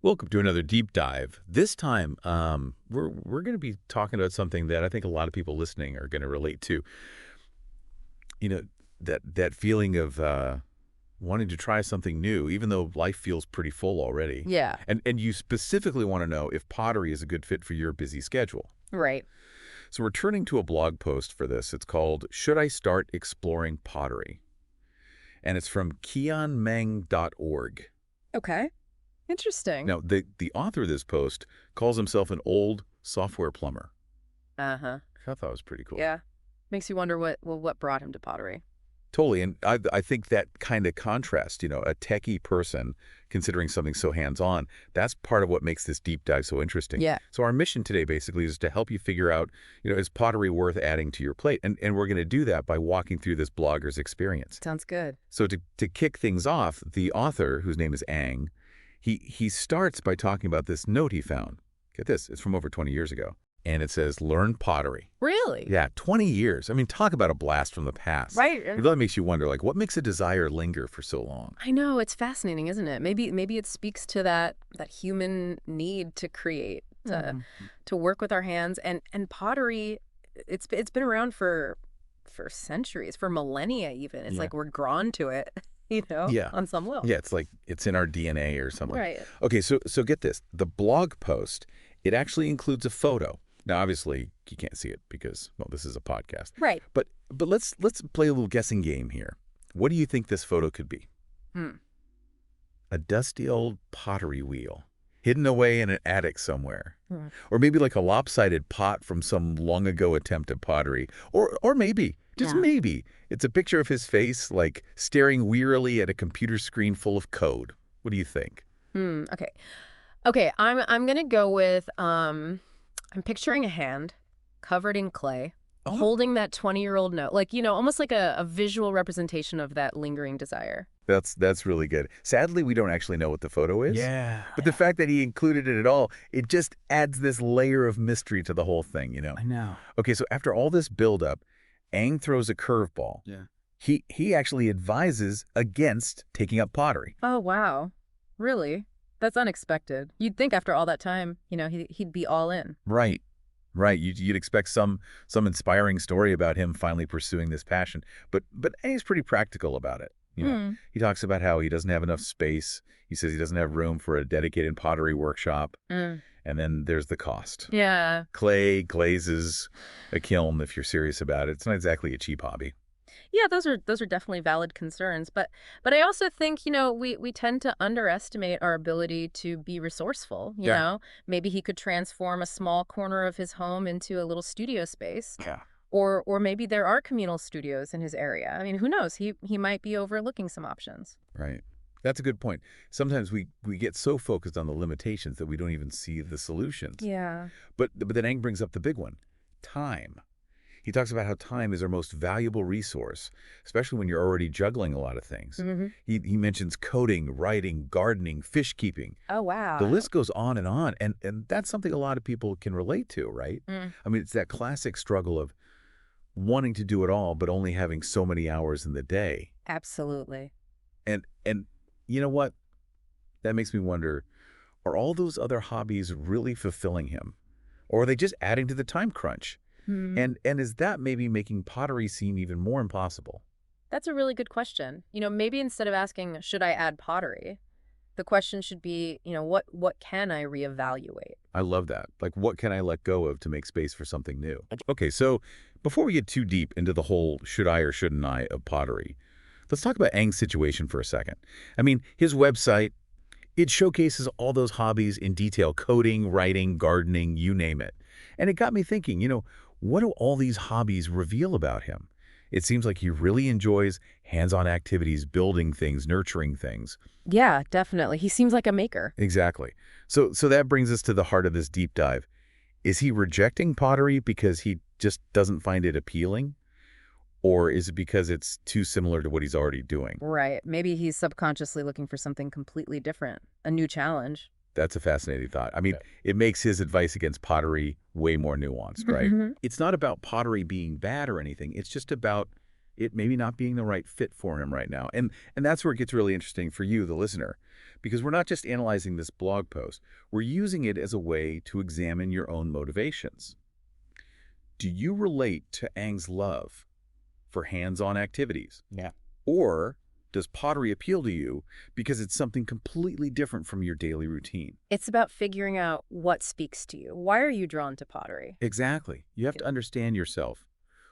Welcome to another deep dive. This time, we're going to be talking about something that I think a lot of people listening are going to relate to. You know, that feeling of wanting to try something new, even though life feels pretty full already. Yeah, And you specifically want to know if pottery is a good fit for your busy schedule. right. So we're turning to a blog post for this. It's called "Should I Start Exploring Pottery?" And it's from keonmeng.org. Okay. Interesting. Now, the author of this post calls himself an old software plumber. Uh-huh. I thought that was pretty cool. Yeah. Makes you wonder what brought him to pottery. Totally. And I think that kind of contrast, a techie person considering something so hands-on, that's part of what makes this deep dive so interesting. Yeah. So our mission today basically is to help you figure out, is pottery worth adding to your plate? And we're going to do that by walking through this blogger's experience. Sounds good. So to kick things off, the author, whose name is Ang, he starts by talking about this note he found. Get this, it's from over 20 years ago. And it says, learn pottery. Really? Yeah, 20 years. I mean, talk about a blast from the past. Right. It really makes you wonder, what makes a desire linger for so long? I know, it's fascinating, isn't it? Maybe it speaks to that human need to create, to work with our hands, and pottery, it's been around for centuries, for millennia even. It's Yeah. like we're drawn to it, Yeah. on some level. Yeah, it's like it's in our DNA or something. Right. Okay, so get this. The blog post, it actually includes a photo. Now, obviously, you can't see it because, well, this is a podcast. Right. But let's play a little guessing game here. What do you think this photo could be? Hmm. A dusty old pottery wheel hidden away in an attic somewhere. Hmm. Or maybe like a lopsided pot from some long ago attempt at pottery. Or maybe, just Yeah. maybe, it's a picture of his face, like staring wearily at a computer screen full of code. What do you think? Okay. Okay, I'm gonna go with I'm picturing a hand covered in clay, Oh, holding that 20-year-old note, like, almost like a visual representation of that lingering desire. that's really good. Sadly, we don't actually know what the photo is. Yeah, But the fact that he included it at all, it just adds this layer of mystery to the whole thing. I know. Okay, so after all this buildup, Aang throws a curveball. Yeah. He actually advises against taking up pottery. Oh, wow. Really? That's unexpected. You'd think after all that time, he'd be all in. Right. Right. You'd expect some inspiring story about him finally pursuing this passion. But Aang's pretty practical about it. He talks about how he doesn't have enough space. He says he doesn't have room for a dedicated pottery workshop. Mm. And then there's the cost. Yeah. Clay, glazes, a kiln, if you're serious about it. It's not exactly a cheap hobby. Yeah, those are definitely valid concerns, but I also think, we tend to underestimate our ability to be resourceful, you Yeah. know? Maybe he could transform a small corner of his home into a little studio space. Yeah. Or maybe there are communal studios in his area. I mean, who knows? He might be overlooking some options. Right. That's a good point. Sometimes we get so focused on the limitations that we don't even see the solutions. Yeah. But then Aang brings up the big one, time. He talks about how time is our most valuable resource, especially when you're already juggling a lot of things. Mm-hmm. He mentions coding, writing, gardening, fish keeping. Oh, wow. The list goes on, and that's something a lot of people can relate to, right? Mm. I mean, it's that classic struggle of wanting to do it all, but only having so many hours in the day. Absolutely. And you know what? That makes me wonder, are all those other hobbies really fulfilling him? Or are they just adding to the time crunch? Hmm. And is that maybe making pottery seem even more impossible? That's a really good question. Maybe instead of asking, should I add pottery, the question should be, what can I reevaluate? I love that. Like, what can I let go of to make space for something new? Okay, so before we get too deep into the whole should I or shouldn't I of pottery, let's talk about Aang's situation for a second. I mean, his website, it showcases all those hobbies in detail: coding, writing, gardening, you name it. And it got me thinking, what do all these hobbies reveal about him? It seems like he really enjoys hands-on activities, building things, nurturing things. Yeah, definitely. He seems like a maker. Exactly. So that brings us to the heart of this deep dive. Is he rejecting pottery because he just doesn't find it appealing? Or is it because it's too similar to what he's already doing? Right. Maybe he's subconsciously looking for something completely different, a new challenge. That's a fascinating thought. I mean, it makes his advice against pottery way more nuanced, right? Mhm. It's not about pottery being bad or anything. It's just about it maybe not being the right fit for him right now. And that's where it gets really interesting for you, the listener, because we're not just analyzing this blog post. We're using it as a way to examine your own motivations. Do you relate to Ang's love for hands-on activities? Yeah. Or does pottery appeal to you because it's something completely different from your daily routine? It's about figuring out what speaks to you. Why are you drawn to pottery? Exactly. You have to understand yourself,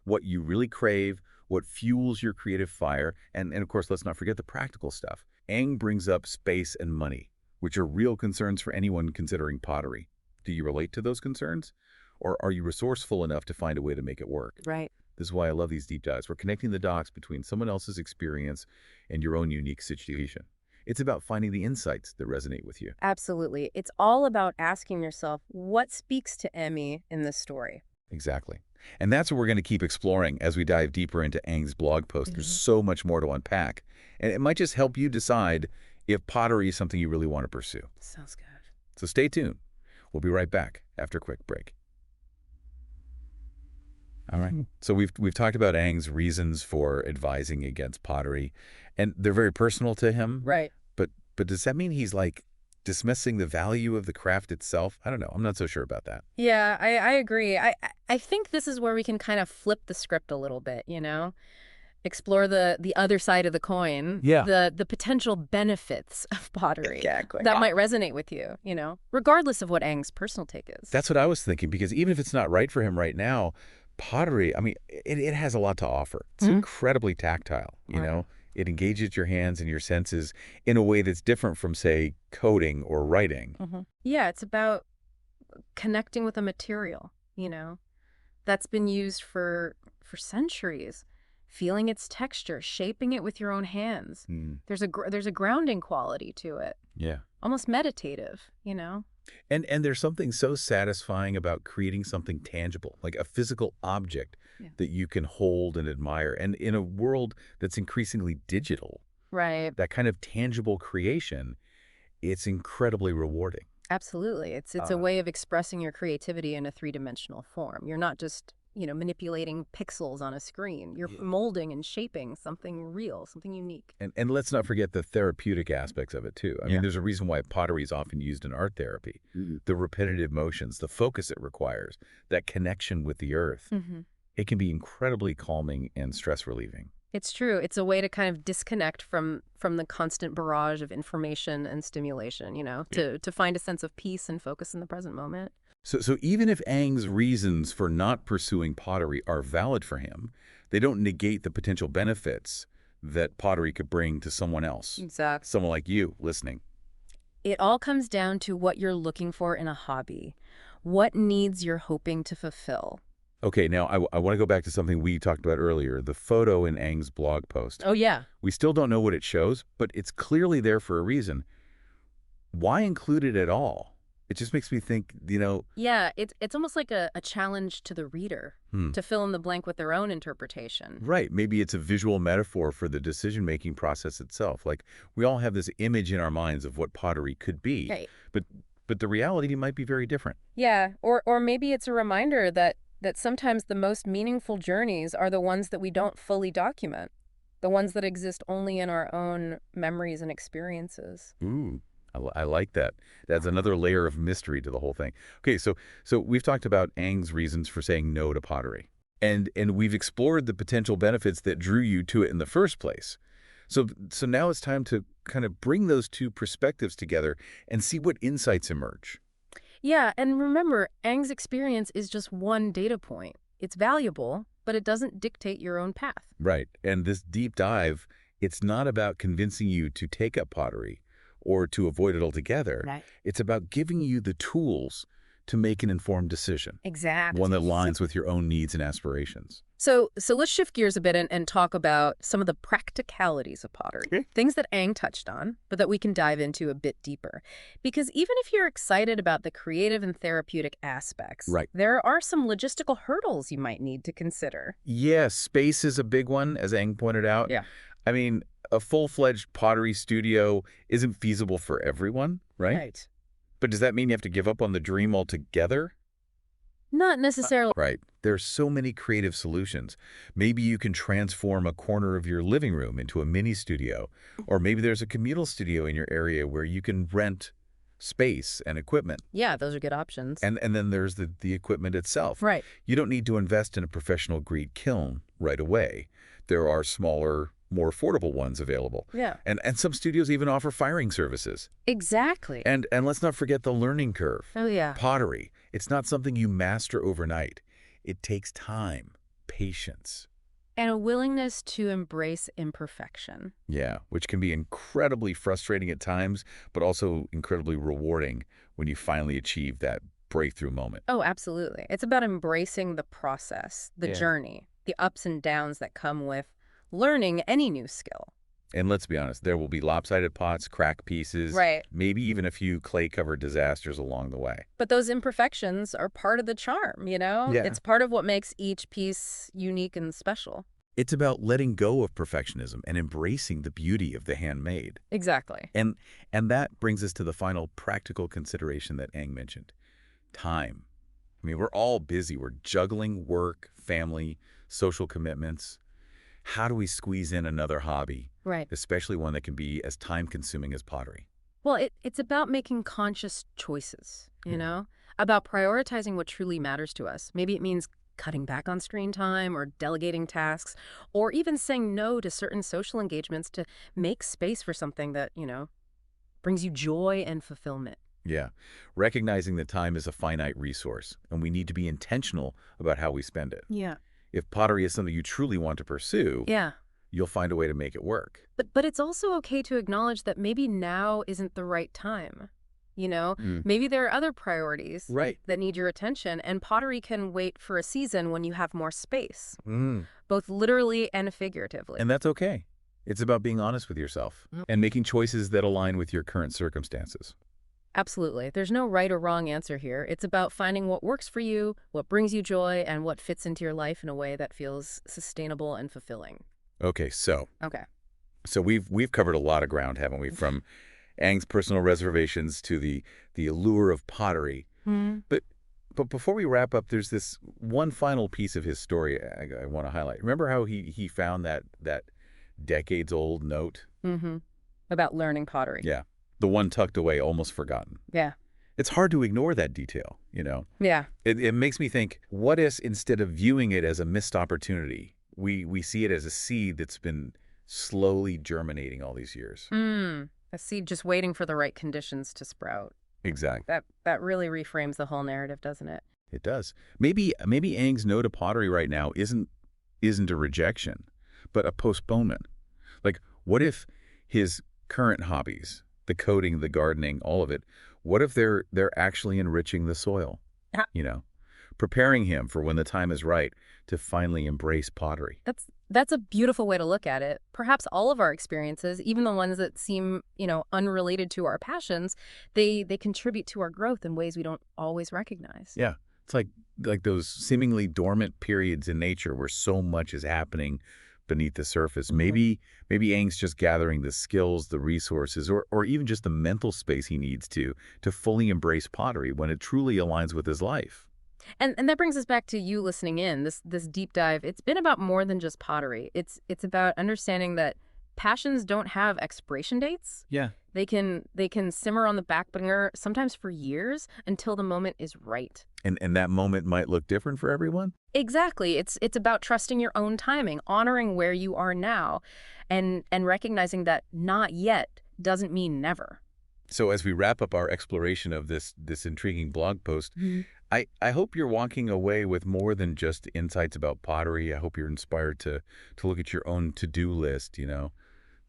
what you really crave, what fuels your creative fire, and of course, let's not forget the practical stuff. Ang brings up space and money, which are real concerns for anyone considering pottery. Do you relate to those concerns? Or are you resourceful enough to find a way to make it work? Right. This is why I love these deep dives. We're connecting the dots between someone else's experience and your own unique situation. It's about finding the insights that resonate with you. Absolutely. It's all about asking yourself, what speaks to Emmy in this story? Exactly. And that's what we're going to keep exploring as we dive deeper into Ang's blog post. There's so much more to unpack. And it might just help you decide if pottery is something you really want to pursue. Sounds good. So stay tuned. We'll be right back after a quick break. All right. So we've talked about Ang's reasons for advising against pottery, and they're very personal to him. Right. But does that mean he's like dismissing the value of the craft itself? I don't know. I'm not so sure about that. Yeah, I agree. I think this is where we can kind of flip the script a little bit, explore the other side of the coin. Yeah. The potential benefits of pottery. Exactly. That might resonate with you, regardless of what Ang's personal take is. That's what I was thinking, because even if it's not right for him right now, pottery, I mean, it has a lot to offer. It's incredibly tactile, you know? It engages your hands and your senses in a way that's different from, say, coding or writing. Yeah, it's about connecting with a material, that's been used for centuries, feeling its texture, shaping it with your own hands. There's a grounding quality to it. Yeah. Almost meditative, And there's something so satisfying about creating something tangible, like a physical object that you can hold and admire. And in a world that's increasingly digital, Right. that kind of tangible creation, it's incredibly rewarding. Absolutely. It's a way of expressing your creativity in a three-dimensional form. You're not just, manipulating pixels on a screen. You're molding and shaping something real, something unique. And let's not forget the therapeutic aspects of it, too. I mean, there's a reason why pottery is often used in art therapy. The repetitive motions, the focus it requires, that connection with the earth. It can be incredibly calming and stress relieving. It's true. It's a way to kind of disconnect from the constant barrage of information and stimulation, to find a sense of peace and focus in the present moment. So even if Ang's reasons for not pursuing pottery are valid for him, they don't negate the potential benefits that pottery could bring to someone else. Exactly. Someone like you listening. It all comes down to what you're looking for in a hobby, what needs you're hoping to fulfill. Okay, now I want to go back to something we talked about earlier, the photo in Ang's blog post. Oh, yeah. We still don't know what it shows, but it's clearly there for a reason. Why include it at all? It just makes me think, Yeah, it's almost like a challenge to the reader to fill in the blank with their own interpretation. Right. Maybe it's a visual metaphor for the decision-making process itself. Like, we all have this image in our minds of what pottery could be, Right. but the reality might be very different. Yeah, or maybe it's a reminder that sometimes the most meaningful journeys are the ones that we don't fully document, the ones that exist only in our own memories and experiences. Ooh. I like that. That's another layer of mystery to the whole thing. Okay, so we've talked about Ang's reasons for saying no to pottery. And we've explored the potential benefits that drew you to it in the first place. So now it's time to kind of bring those two perspectives together and see what insights emerge. Yeah, and remember, Ang's experience is just one data point. It's valuable, but it doesn't dictate your own path. Right. And this deep dive, it's not about convincing you to take up pottery or to avoid it altogether. Right. It's about giving you the tools to make an informed decision. Exactly. One that aligns with your own needs and aspirations. So let's shift gears a bit and talk about some of the practicalities of pottery. Okay. Things that Ang touched on, but that we can dive into a bit deeper. Because even if you're excited about the creative and therapeutic aspects, Right. there are some logistical hurdles you might need to consider. Yes, space is a big one, as Ang pointed out. Yeah. I mean, a full-fledged pottery studio isn't feasible for everyone, right? Right. But does that mean you have to give up on the dream altogether? Not necessarily. Right. There's so many creative solutions. Maybe you can transform a corner of your living room into a mini studio, or maybe there's a communal studio in your area where you can rent space and equipment. Yeah, those are good options. And then there's the equipment itself. Right. You don't need to invest in a professional grade kiln right away. There are smaller, more affordable ones available. Yeah. And some studios even offer firing services. Exactly. And let's not forget the learning curve. Oh, yeah. Pottery. It's not something you master overnight. It takes time, patience. And a willingness to embrace imperfection. Yeah, which can be incredibly frustrating at times, but also incredibly rewarding when you finally achieve that breakthrough moment. Oh, absolutely. It's about embracing the process, the Yeah. journey, the ups and downs that come with learning any new skill. And let's be honest, there will be lopsided pots, cracked pieces, Right. maybe even a few clay-covered disasters along the way. But those imperfections are part of the charm, you know? Yeah. It's part of what makes each piece unique and special. It's about letting go of perfectionism and embracing the beauty of the handmade. Exactly. And that brings us to the final practical consideration that Ang mentioned, time. I mean, we're all busy. We're juggling work, family, social commitments. How do we squeeze in another hobby, Right. especially one that can be as time-consuming as pottery? Well, it's about making conscious choices, you Yeah. know? About prioritizing what truly matters to us. Maybe it means cutting back on screen time or delegating tasks, or even saying no to certain social engagements to make space for something that, brings you joy and fulfillment. Yeah, recognizing that time is a finite resource, and we need to be intentional about how we spend it. Yeah. If pottery is something you truly want to pursue, Yeah. you'll find a way to make it work. But it's also okay to acknowledge that maybe now isn't the right time. Maybe there are other priorities Right. that need your attention, and pottery can wait for a season when you have more space, both literally and figuratively. And that's okay. It's about being honest with yourself and making choices that align with your current circumstances. Absolutely. There's no right or wrong answer here. It's about finding what works for you, what brings you joy, and what fits into your life in a way that feels sustainable and fulfilling. Okay, so Okay. we've covered a lot of ground, haven't we? From Ang's personal reservations to the allure of pottery. But before we wrap up, there's this one final piece of his story I want to highlight. Remember how he found that decades-old note? Mm-hmm. About learning pottery. Yeah, the one tucked away, almost forgotten. Yeah. It's hard to ignore that detail, you know? Yeah. It makes me think, what if instead of viewing it as a missed opportunity, we see it as a seed that's been slowly germinating all these years? A seed just waiting for the right conditions to sprout. Exactly. That really reframes the whole narrative, doesn't it? It does. Maybe Aang's no to pottery right now isn't a rejection, but a postponement. Like, what if his current hobbies, the coding, the gardening, all of it, what if they're actually enriching the soil? Yeah. You know, preparing him for when the time is right to finally embrace pottery. That's a beautiful way to look at it. Perhaps all of our experiences, even the ones that seem, unrelated to our passions, they contribute to our growth in ways we don't always recognize. Yeah. It's like those seemingly dormant periods in nature where so much is happening beneath the surface. Maybe Aang's just gathering the skills, the resources, or even just the mental space he needs to fully embrace pottery when it truly aligns with his life. And that brings us back to you listening in. This deep dive, it's been about more than just pottery. It's about understanding that passions don't have expiration dates. Yeah. They can simmer on the back burner sometimes for years until the moment is right. And that moment might look different for everyone? Exactly. It's about trusting your own timing, honoring where you are now, and recognizing that not yet doesn't mean never. So as we wrap up our exploration of this intriguing blog post, I hope you're walking away with more than just insights about pottery. I hope you're inspired to look at your own to-do list,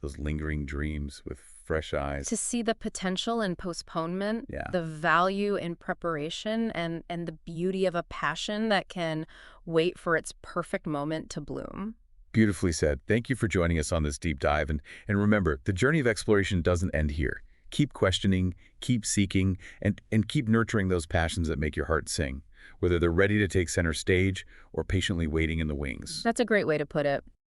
those lingering dreams with fresh eyes. To see the potential in postponement, Yeah. the value in preparation, and the beauty of a passion that can wait for its perfect moment to bloom. Beautifully said. Thank you for joining us on this deep dive. And remember, the journey of exploration doesn't end here. Keep questioning, keep seeking, and keep nurturing those passions that make your heart sing, whether they're ready to take center stage or patiently waiting in the wings. That's a great way to put it.